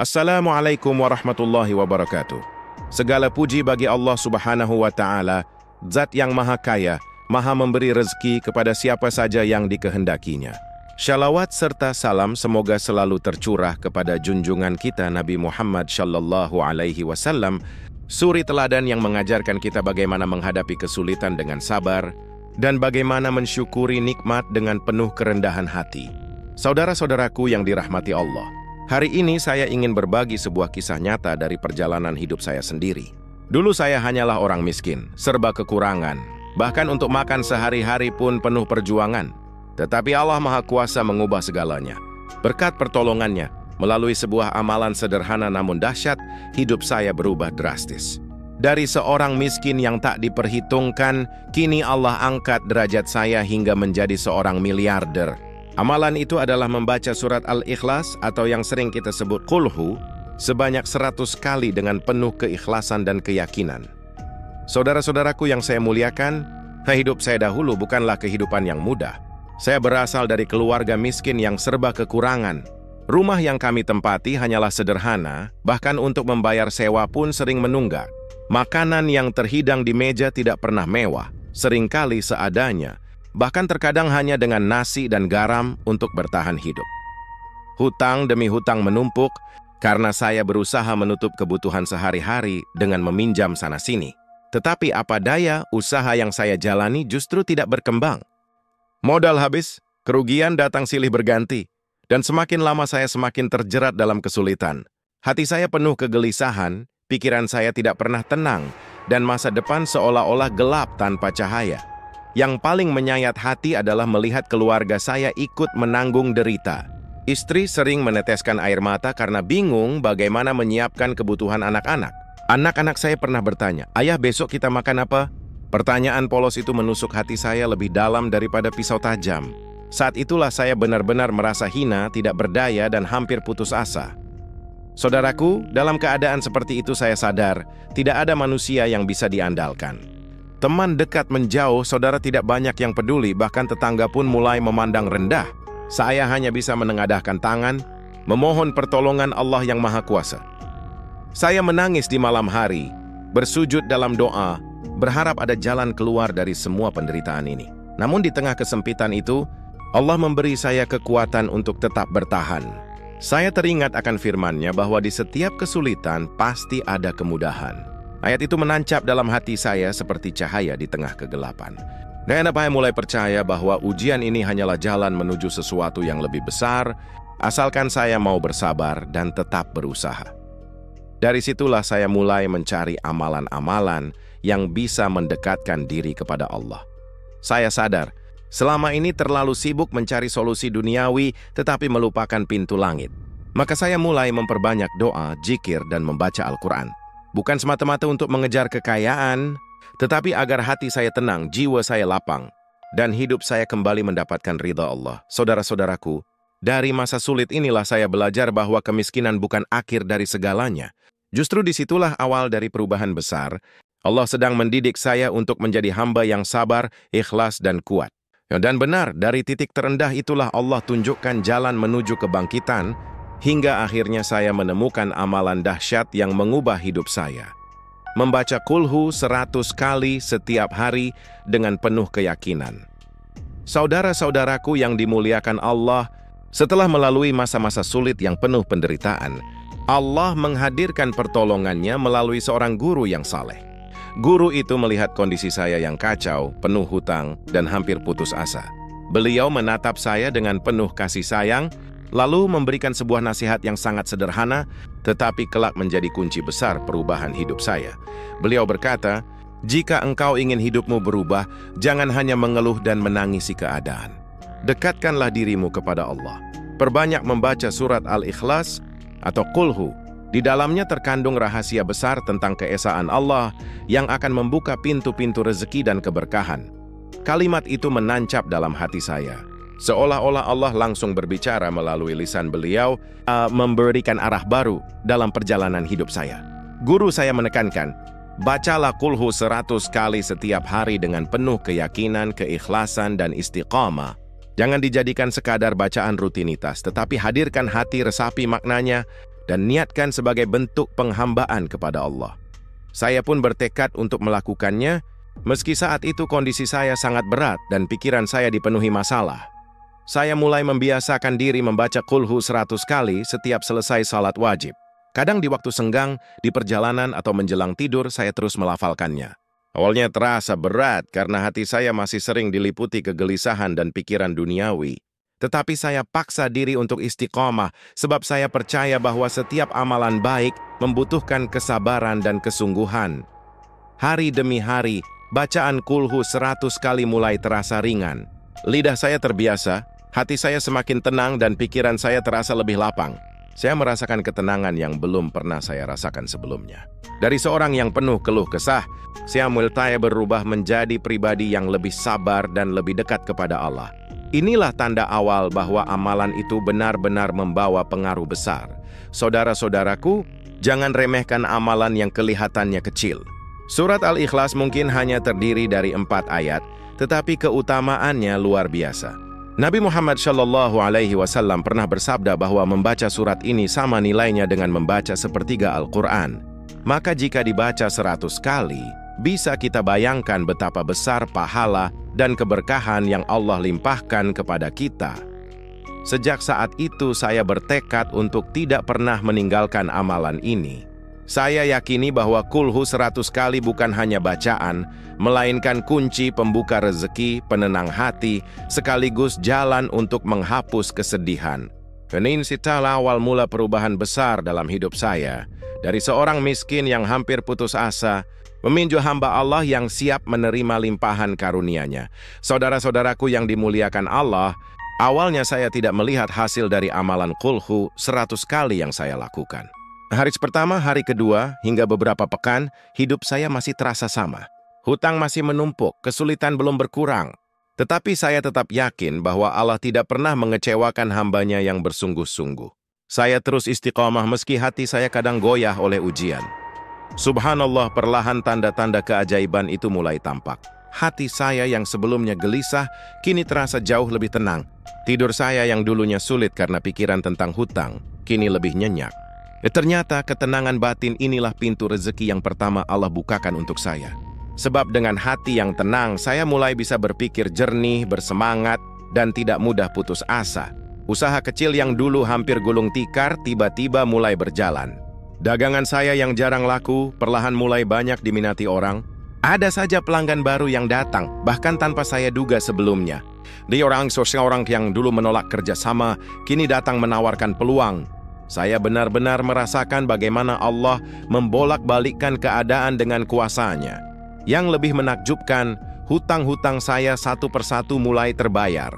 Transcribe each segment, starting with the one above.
Assalamualaikum warahmatullahi wabarakatuh. Segala puji bagi Allah Subhanahu wa Ta'ala, Zat yang Maha Kaya, Maha memberi rezeki kepada siapa saja yang dikehendakinya. Shalawat serta salam semoga selalu tercurah kepada junjungan kita Nabi Muhammad Shallallahu Alaihi Wasallam, suri teladan yang mengajarkan kita bagaimana menghadapi kesulitan dengan sabar dan bagaimana mensyukuri nikmat dengan penuh kerendahan hati. Saudara-saudaraku yang dirahmati Allah, hari ini saya ingin berbagi sebuah kisah nyata dari perjalanan hidup saya sendiri. Dulu saya hanyalah orang miskin, serba kekurangan, bahkan untuk makan sehari-hari pun penuh perjuangan. Tetapi Allah Maha Kuasa mengubah segalanya. Berkat pertolongannya, melalui sebuah amalan sederhana namun dahsyat, hidup saya berubah drastis. Dari seorang miskin yang tak diperhitungkan, kini Allah angkat derajat saya hingga menjadi seorang miliarder. Amalan itu adalah membaca surat Al-Ikhlas atau yang sering kita sebut Qulhu sebanyak 100 kali dengan penuh keikhlasan dan keyakinan. Saudara-saudaraku yang saya muliakan, hidup saya dahulu bukanlah kehidupan yang mudah. Saya berasal dari keluarga miskin yang serba kekurangan. Rumah yang kami tempati hanyalah sederhana, bahkan untuk membayar sewa pun sering menunggak. Makanan yang terhidang di meja tidak pernah mewah, seringkali seadanya, bahkan terkadang hanya dengan nasi dan garam untuk bertahan hidup. Hutang demi hutang menumpuk karena saya berusaha menutup kebutuhan sehari-hari dengan meminjam sana-sini. Tetapi apa daya, usaha yang saya jalani justru tidak berkembang. Modal habis, kerugian datang silih berganti, dan semakin lama saya semakin terjerat dalam kesulitan. Hati saya penuh kegelisahan, pikiran saya tidak pernah tenang, dan masa depan seolah-olah gelap tanpa cahaya. Yang paling menyayat hati adalah melihat keluarga saya ikut menanggung derita. Istri sering meneteskan air mata karena bingung bagaimana menyiapkan kebutuhan anak-anak. Anak-anak saya pernah bertanya, "Ayah, besok kita makan apa?" Pertanyaan polos itu menusuk hati saya lebih dalam daripada pisau tajam. Saat itulah saya benar-benar merasa hina, tidak berdaya, dan hampir putus asa. Saudaraku, dalam keadaan seperti itu saya sadar, tidak ada manusia yang bisa diandalkan. Teman dekat menjauh, saudara tidak banyak yang peduli, bahkan tetangga pun mulai memandang rendah. Saya hanya bisa menengadahkan tangan, memohon pertolongan Allah yang Maha Kuasa. Saya menangis di malam hari, bersujud dalam doa, berharap ada jalan keluar dari semua penderitaan ini. Namun di tengah kesempitan itu, Allah memberi saya kekuatan untuk tetap bertahan. Saya teringat akan firman-Nya bahwa di setiap kesulitan pasti ada kemudahan. Ayat itu menancap dalam hati saya seperti cahaya di tengah kegelapan. Dan saya mulai percaya bahwa ujian ini hanyalah jalan menuju sesuatu yang lebih besar, asalkan saya mau bersabar dan tetap berusaha. Dari situlah saya mulai mencari amalan-amalan yang bisa mendekatkan diri kepada Allah. Saya sadar, selama ini terlalu sibuk mencari solusi duniawi tetapi melupakan pintu langit. Maka saya mulai memperbanyak doa, zikir, dan membaca Al-Quran. Bukan semata-mata untuk mengejar kekayaan, tetapi agar hati saya tenang, jiwa saya lapang, dan hidup saya kembali mendapatkan ridha Allah. Saudara-saudaraku, dari masa sulit inilah saya belajar bahwa kemiskinan bukan akhir dari segalanya. Justru disitulah awal dari perubahan besar. Allah sedang mendidik saya untuk menjadi hamba yang sabar, ikhlas, dan kuat. Dan benar, dari titik terendah itulah Allah tunjukkan jalan menuju kebangkitan, hingga akhirnya saya menemukan amalan dahsyat yang mengubah hidup saya. Membaca Qulhu 100 kali setiap hari dengan penuh keyakinan. Saudara-saudaraku yang dimuliakan Allah, setelah melalui masa-masa sulit yang penuh penderitaan, Allah menghadirkan pertolongannya melalui seorang guru yang saleh. Guru itu melihat kondisi saya yang kacau, penuh hutang, dan hampir putus asa. Beliau menatap saya dengan penuh kasih sayang, lalu memberikan sebuah nasihat yang sangat sederhana, tetapi kelak menjadi kunci besar perubahan hidup saya. Beliau berkata, "Jika engkau ingin hidupmu berubah, jangan hanya mengeluh dan menangisi keadaan. Dekatkanlah dirimu kepada Allah. Perbanyak membaca surat Al-Ikhlas atau Qulhu. Di dalamnya terkandung rahasia besar tentang keesaan Allah yang akan membuka pintu-pintu rezeki dan keberkahan." Kalimat itu menancap dalam hati saya. Seolah-olah Allah langsung berbicara melalui lisan beliau, memberikan arah baru dalam perjalanan hidup saya. Guru saya menekankan, bacalah Qulhu 100 kali setiap hari dengan penuh keyakinan, keikhlasan, dan istiqamah. Jangan dijadikan sekadar bacaan rutinitas, tetapi hadirkan hati resapi maknanya dan niatkan sebagai bentuk penghambaan kepada Allah. Saya pun bertekad untuk melakukannya, meski saat itu kondisi saya sangat berat dan pikiran saya dipenuhi masalah. Saya mulai membiasakan diri membaca Qul Hu 100 kali setiap selesai salat wajib. Kadang di waktu senggang, di perjalanan atau menjelang tidur, saya terus melafalkannya. Awalnya terasa berat karena hati saya masih sering diliputi kegelisahan dan pikiran duniawi. Tetapi saya paksa diri untuk istiqomah sebab saya percaya bahwa setiap amalan baik membutuhkan kesabaran dan kesungguhan. Hari demi hari, bacaan Qul Hu 100 kali mulai terasa ringan. Lidah saya terbiasa, hati saya semakin tenang dan pikiran saya terasa lebih lapang. Saya merasakan ketenangan yang belum pernah saya rasakan sebelumnya. Dari seorang yang penuh keluh kesah, saya mulai berubah menjadi pribadi yang lebih sabar dan lebih dekat kepada Allah. Inilah tanda awal bahwa amalan itu benar-benar membawa pengaruh besar. Saudara-saudaraku, jangan remehkan amalan yang kelihatannya kecil. Surat Al-Ikhlas mungkin hanya terdiri dari 4 ayat, tetapi keutamaannya luar biasa. Nabi Muhammad SAW pernah bersabda bahwa membaca surat ini sama nilainya dengan membaca sepertiga Al-Quran. Maka jika dibaca 100 kali, bisa kita bayangkan betapa besar pahala dan keberkahan yang Allah limpahkan kepada kita. Sejak saat itu saya bertekad untuk tidak pernah meninggalkan amalan ini. Saya yakini bahwa Qul Hu 100 kali bukan hanya bacaan, melainkan kunci pembuka rezeki, penenang hati, sekaligus jalan untuk menghapus kesedihan. Ini adalah awal mula perubahan besar dalam hidup saya. Dari seorang miskin yang hampir putus asa, meminju hamba Allah yang siap menerima limpahan karunia-Nya. Saudara-saudaraku yang dimuliakan Allah, awalnya saya tidak melihat hasil dari amalan Qul Hu 100 kali yang saya lakukan. Hari pertama, hari kedua, hingga beberapa pekan, hidup saya masih terasa sama. Hutang masih menumpuk, kesulitan belum berkurang. Tetapi saya tetap yakin bahwa Allah tidak pernah mengecewakan hamba-Nya yang bersungguh-sungguh. Saya terus istiqomah meski hati saya kadang goyah oleh ujian. Subhanallah, perlahan tanda-tanda keajaiban itu mulai tampak. Hati saya yang sebelumnya gelisah, kini terasa jauh lebih tenang. Tidur saya yang dulunya sulit karena pikiran tentang hutang, kini lebih nyenyak. Ternyata ketenangan batin inilah pintu rezeki yang pertama Allah bukakan untuk saya. Sebab dengan hati yang tenang, saya mulai bisa berpikir jernih, bersemangat, dan tidak mudah putus asa. Usaha kecil yang dulu hampir gulung tikar, tiba-tiba mulai berjalan. Dagangan saya yang jarang laku, perlahan mulai banyak diminati orang. Ada saja pelanggan baru yang datang, bahkan tanpa saya duga sebelumnya. Dia orang yang dulu menolak kerjasama, kini datang menawarkan peluang. Saya benar-benar merasakan bagaimana Allah membolak-balikkan keadaan dengan kuasa-Nya. Yang lebih menakjubkan, hutang-hutang saya satu persatu mulai terbayar.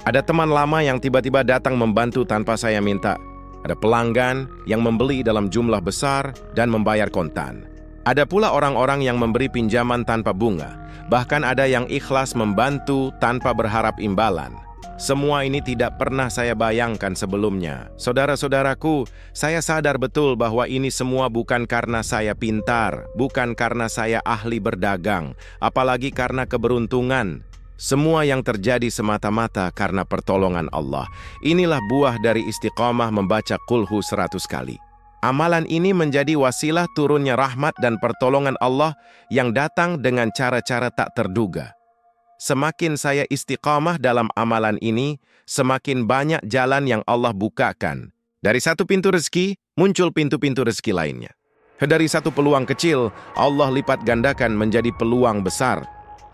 Ada teman lama yang tiba-tiba datang membantu tanpa saya minta. Ada pelanggan yang membeli dalam jumlah besar dan membayar kontan. Ada pula orang-orang yang memberi pinjaman tanpa bunga. Bahkan ada yang ikhlas membantu tanpa berharap imbalan. Semua ini tidak pernah saya bayangkan sebelumnya. Saudara-saudaraku, saya sadar betul bahwa ini semua bukan karena saya pintar, bukan karena saya ahli berdagang, apalagi karena keberuntungan. Semua yang terjadi semata-mata karena pertolongan Allah. Inilah buah dari istiqomah membaca Qul Hu 100 kali. Amalan ini menjadi wasilah turunnya rahmat dan pertolongan Allah yang datang dengan cara-cara tak terduga. Semakin saya istiqamah dalam amalan ini, semakin banyak jalan yang Allah bukakan. Dari satu pintu rezeki, muncul pintu-pintu rezeki lainnya. Dari satu peluang kecil, Allah lipat gandakan menjadi peluang besar.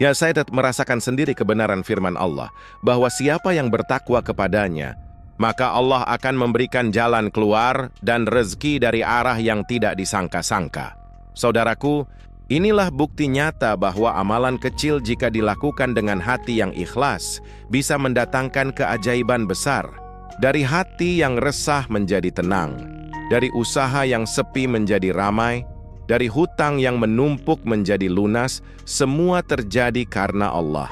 Ya, saya tetap merasakan sendiri kebenaran firman Allah, bahwa siapa yang bertakwa kepadanya, maka Allah akan memberikan jalan keluar dan rezeki dari arah yang tidak disangka-sangka. Saudaraku, inilah bukti nyata bahwa amalan kecil jika dilakukan dengan hati yang ikhlas, bisa mendatangkan keajaiban besar. Dari hati yang resah menjadi tenang, dari usaha yang sepi menjadi ramai, dari hutang yang menumpuk menjadi lunas, semua terjadi karena Allah.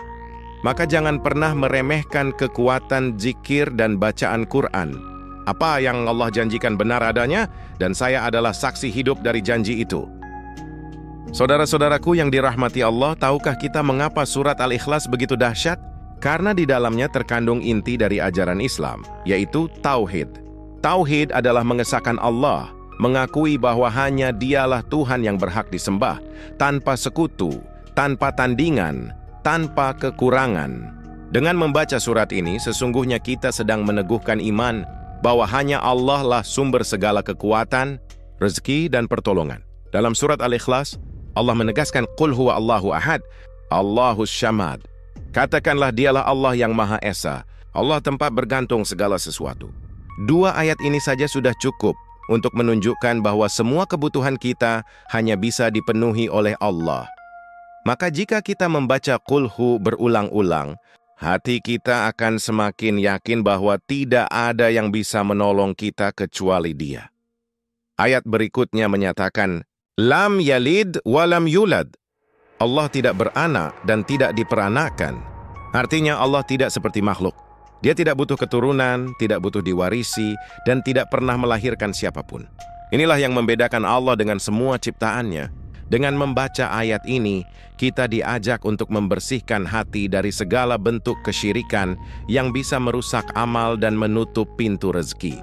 Maka jangan pernah meremehkan kekuatan zikir dan bacaan Quran. Apa yang Allah janjikan benar adanya, dan saya adalah saksi hidup dari janji itu. Saudara-saudaraku yang dirahmati Allah, tahukah kita mengapa surat Al-Ikhlas begitu dahsyat? Karena di dalamnya terkandung inti dari ajaran Islam, yaitu Tauhid. Tauhid adalah mengesahkan Allah, mengakui bahwa hanya Dialah Tuhan yang berhak disembah, tanpa sekutu, tanpa tandingan, tanpa kekurangan. Dengan membaca surat ini, sesungguhnya kita sedang meneguhkan iman bahwa hanya Allah lah sumber segala kekuatan, rezeki, dan pertolongan. Dalam surat Al-Ikhlas, Allah menegaskan, Qul huwa Allahu ahad, Allahus syamad. Katakanlah Dialah Allah yang Maha Esa, Allah tempat bergantung segala sesuatu. Dua ayat ini saja sudah cukup untuk menunjukkan bahwa semua kebutuhan kita hanya bisa dipenuhi oleh Allah. Maka jika kita membaca Qul hu berulang-ulang, hati kita akan semakin yakin bahwa tidak ada yang bisa menolong kita kecuali Dia. Ayat berikutnya menyatakan, Lam yalid walam yulad. Allah tidak beranak dan tidak diperanakan. Artinya Allah tidak seperti makhluk. Dia tidak butuh keturunan, tidak butuh diwarisi, dan tidak pernah melahirkan siapapun. Inilah yang membedakan Allah dengan semua ciptaannya. Dengan membaca ayat ini, kita diajak untuk membersihkan hati dari segala bentuk kesyirikan yang bisa merusak amal dan menutup pintu rezeki.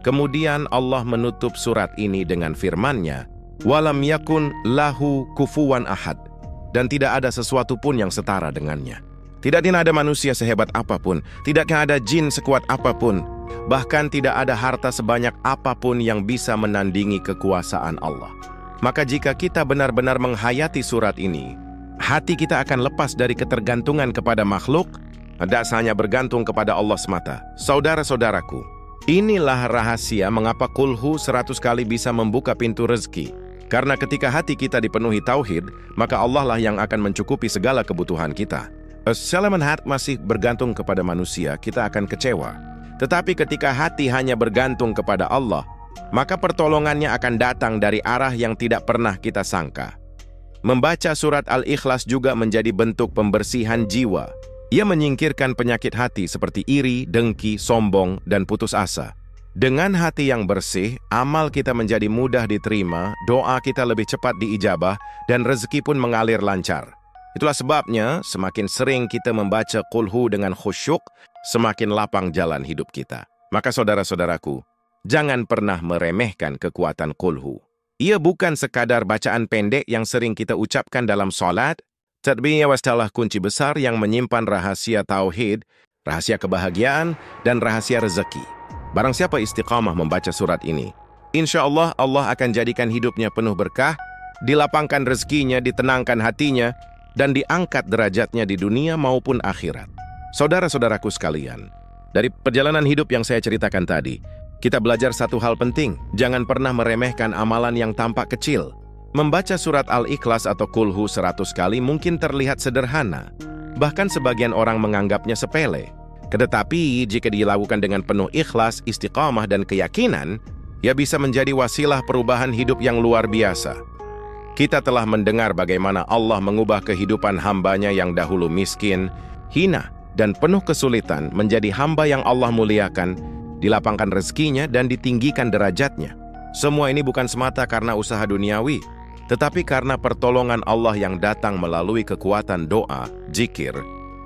Kemudian Allah menutup surat ini dengan firman-Nya, Walam yakun lahu kufuwan ahad. Dan tidak ada sesuatu pun yang setara dengannya. Tidak ada manusia sehebat apapun, tidak ada jin sekuat apapun, bahkan tidak ada harta sebanyak apapun yang bisa menandingi kekuasaan Allah. Maka jika kita benar-benar menghayati surat ini, hati kita akan lepas dari ketergantungan kepada makhluk, dasarnya bergantung kepada Allah semata. Saudara-saudaraku, inilah rahasia mengapa Qul hu 100 kali bisa membuka pintu rezeki. Karena ketika hati kita dipenuhi tauhid, maka Allah lah yang akan mencukupi segala kebutuhan kita. Selama hati masih bergantung kepada manusia, kita akan kecewa. Tetapi ketika hati hanya bergantung kepada Allah, maka pertolongannya akan datang dari arah yang tidak pernah kita sangka. Membaca surat Al-Ikhlas juga menjadi bentuk pembersihan jiwa. Ia menyingkirkan penyakit hati seperti iri, dengki, sombong, dan putus asa. Dengan hati yang bersih, amal kita menjadi mudah diterima, doa kita lebih cepat diijabah, dan rezeki pun mengalir lancar. Itulah sebabnya, semakin sering kita membaca Qul hu dengan khusyuk, semakin lapang jalan hidup kita. Maka saudara-saudaraku, jangan pernah meremehkan kekuatan Qul hu. Ia bukan sekadar bacaan pendek yang sering kita ucapkan dalam salat, tetapi ia adalah kunci besar yang menyimpan rahasia tauhid, rahasia kebahagiaan, dan rahasia rezeki. Barang siapa istiqamah membaca surat ini, insya Allah Allah akan jadikan hidupnya penuh berkah, dilapangkan rezekinya, ditenangkan hatinya, dan diangkat derajatnya di dunia maupun akhirat. Saudara-saudaraku sekalian, dari perjalanan hidup yang saya ceritakan tadi, kita belajar satu hal penting, jangan pernah meremehkan amalan yang tampak kecil. Membaca surat Al-Ikhlas atau Qul hu 100 kali mungkin terlihat sederhana, bahkan sebagian orang menganggapnya sepele. Tetapi jika dilakukan dengan penuh ikhlas, istiqamah, dan keyakinan, ia bisa menjadi wasilah perubahan hidup yang luar biasa. Kita telah mendengar bagaimana Allah mengubah kehidupan hambanya yang dahulu miskin, hina, dan penuh kesulitan menjadi hamba yang Allah muliakan, dilapangkan rezekinya, dan ditinggikan derajatnya. Semua ini bukan semata karena usaha duniawi, tetapi karena pertolongan Allah yang datang melalui kekuatan doa, zikir,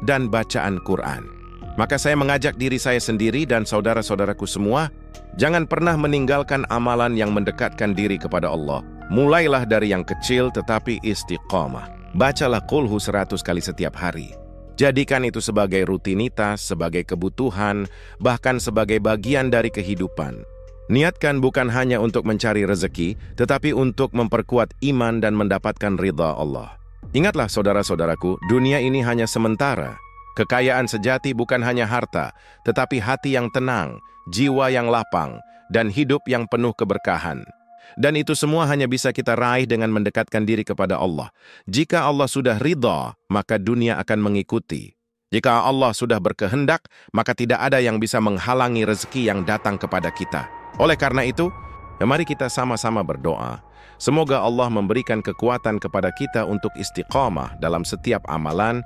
dan bacaan Quran. Maka saya mengajak diri saya sendiri dan saudara-saudaraku semua, jangan pernah meninggalkan amalan yang mendekatkan diri kepada Allah. Mulailah dari yang kecil tetapi istiqamah. Bacalah Qul hu 100 kali setiap hari. Jadikan itu sebagai rutinitas, sebagai kebutuhan, bahkan sebagai bagian dari kehidupan. Niatkan bukan hanya untuk mencari rezeki, tetapi untuk memperkuat iman dan mendapatkan ridha Allah. Ingatlah saudara-saudaraku, dunia ini hanya sementara. Kekayaan sejati bukan hanya harta, tetapi hati yang tenang, jiwa yang lapang, dan hidup yang penuh keberkahan. Dan itu semua hanya bisa kita raih dengan mendekatkan diri kepada Allah. Jika Allah sudah ridha, maka dunia akan mengikuti. Jika Allah sudah berkehendak, maka tidak ada yang bisa menghalangi rezeki yang datang kepada kita. Oleh karena itu, mari kita sama-sama berdoa. Semoga Allah memberikan kekuatan kepada kita untuk istiqamah dalam setiap amalan,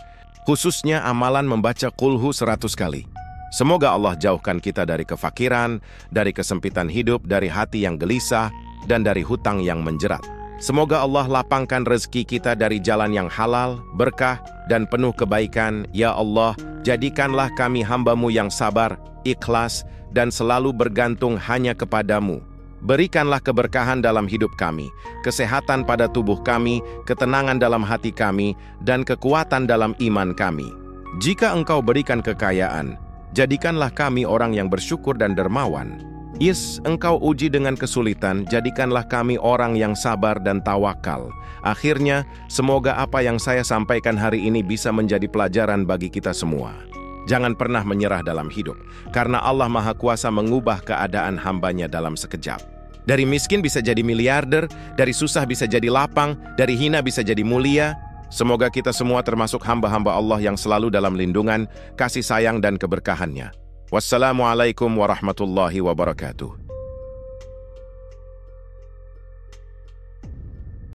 khususnya amalan membaca Qul hu 100 kali. Semoga Allah jauhkan kita dari kefakiran, dari kesempitan hidup, dari hati yang gelisah, dan dari hutang yang menjerat. Semoga Allah lapangkan rezeki kita dari jalan yang halal, berkah, dan penuh kebaikan. Ya Allah, jadikanlah kami hamba-Mu yang sabar, ikhlas, dan selalu bergantung hanya kepadamu. Berikanlah keberkahan dalam hidup kami, kesehatan pada tubuh kami, ketenangan dalam hati kami, dan kekuatan dalam iman kami. Jika Engkau berikan kekayaan, jadikanlah kami orang yang bersyukur dan dermawan. Engkau uji dengan kesulitan, jadikanlah kami orang yang sabar dan tawakal. Akhirnya, semoga apa yang saya sampaikan hari ini bisa menjadi pelajaran bagi kita semua. Jangan pernah menyerah dalam hidup, karena Allah Maha Kuasa mengubah keadaan hambanya dalam sekejap. Dari miskin bisa jadi miliarder, dari susah bisa jadi lapang, dari hina bisa jadi mulia. Semoga kita semua termasuk hamba-hamba Allah yang selalu dalam lindungan, kasih sayang dan keberkahannya. Wassalamualaikum warahmatullahi wabarakatuh.